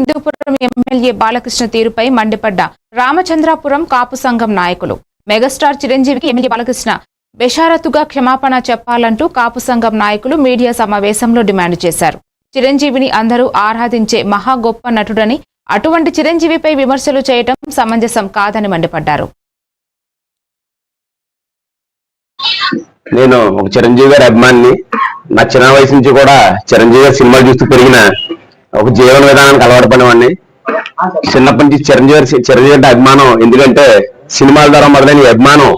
Hindupuram MLA Balakrishna తీరుపై మండిపడ్డ రామచంద్రాపురం కాపు సంఘం నాయకులు మెగాస్టార్ చిరంజీవికి ఎమ్మెల్యే బాలకృష్ణ బెషారతుగా క్షమాపణ చెప్పాలంటూ కాపు సంఘం నాయకులు మీడియా సమావేశంలో డిమాండ్ చేశారు. చిరంజీవిని అందరూ ఆరాధించే మహా గొప్ప నటుడని, అటువంటి చిరంజీవిపై విమర్శలు చేయడం సమంజసం కాదని మండిపడ్డారు. నేను ఒక చిరంజీవి గారి అభిమానిని. నా చిన్న వయసు నుంచి కూడా చిరంజీవి గారి సినిమాలు చూస్తూ పెరిగిన ఒక జీవన విధానానికి అలవాటు పడినవాడిని. చిన్నప్పటి నుంచి చిరంజీవి అంటే అభిమానం. ఎందుకంటే సినిమాల ద్వారా మొదలైన అభిమానం,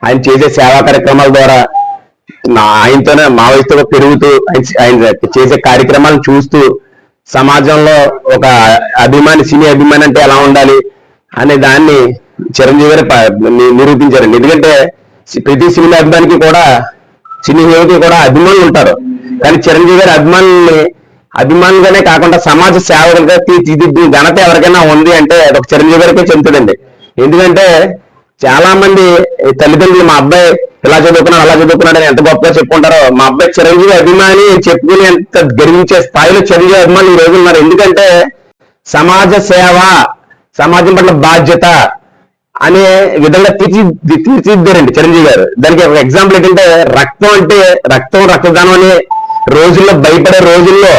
ఆయన చేసే సేవా కార్యక్రమాల ద్వారా ఆయనతోనే మా వయసుతో పెరుగుతూ ఆయన చేసే కార్యక్రమాలను చూస్తూ సమాజంలో ఒక అభిమాని, సినీ అభిమాని అంటే ఎలా ఉండాలి అనే దాన్ని చిరంజీవి గారు నిరూపించారండి. ఎందుకంటే ప్రతి సినిమా అభిమానికి కూడా, సినీ హీరోకి కూడా అభిమానులు ఉంటారు. కానీ చిరంజీవి గారి అభిమానులుగానే కాకుండా సమాజ సేవకులుగా తీర్చిదిద్దిన ఘనత ఎవరికైనా ఉంది అంటే అదొక చిరంజీవి గారికే చెందుతుందండి. ఎందుకంటే చాలా మంది తల్లిదండ్రులు మా అబ్బాయి ఇలా చదువుకున్నాడు అలా చదువుకున్నాడు అని ఎంత గొప్పగా చెప్పుకుంటారో, మా అబ్బాయి చిరంజీవి అభిమాని చెప్పుకుని ఎంత గర్వించే స్థాయిలో చిరంజీవి అభిమానులు ఈ రోజు ఉన్నారు. ఎందుకంటే సమాజ సేవ, సమాజం పట్ల బాధ్యత అనే విధంగా తీర్చిదిద్దారండి చిరంజీవి గారు. దానికి ఒక ఎగ్జాంపుల్ ఏంటంటే రక్తదానం అనే రోజుల్లో, భయపడే రోజుల్లో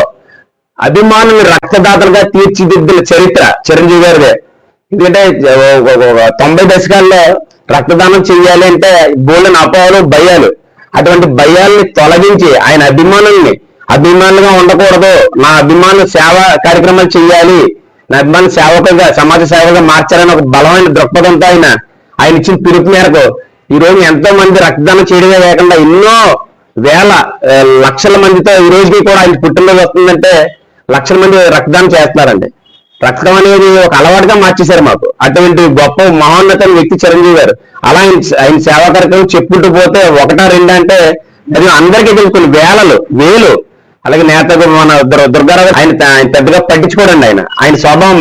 అభిమానులు రక్తదాతలుగా తీర్చిదిద్దిన చరిత్ర చిరంజీవి గారిదే. ఎందుకంటే 90 దశకాల్లో రక్తదానం చెయ్యాలి అంటే బోల్డెన్ అపోహలు, భయాలు, అటువంటి భయాల్ని తొలగించి ఆయన అభిమానులుగా ఉండకూడదు, నా అభిమానులు సేవా కార్యక్రమాలు చెయ్యాలి, నా అభిమానులు సేవకుగా, సమాజ సేవగా మార్చాలని ఒక బలమైన దృక్పథంతో ఆయన ఇచ్చిన పిలుపు మేరకు ఈ రోజు ఎంతో మంది రక్తదానం చేయడమే కాకుండా ఎన్నో వేల లక్షల మందితో ఈ రోజుకి కూడా ఆయన పుట్టినరోజు వస్తుందంటే లక్షల మంది రక్తదానం చేస్తున్నారండి. రక్తం అనేది ఒక అలవాటుగా మార్చేశారు మాకు. అటువంటి గొప్ప మహోన్నత వ్యక్తి చిరంజీవి గారు. అలా ఆయన సేవా కార్యక్రమం చెప్పుకుంటూ పోతే ఒకటా రెండా అంటే అది అందరికీ తెలుసుకుని వేలు. అలాగే నేత మన దుర్గారావు ఆయన పెద్దగా పట్టించుకోడండి. ఆయన స్వభావం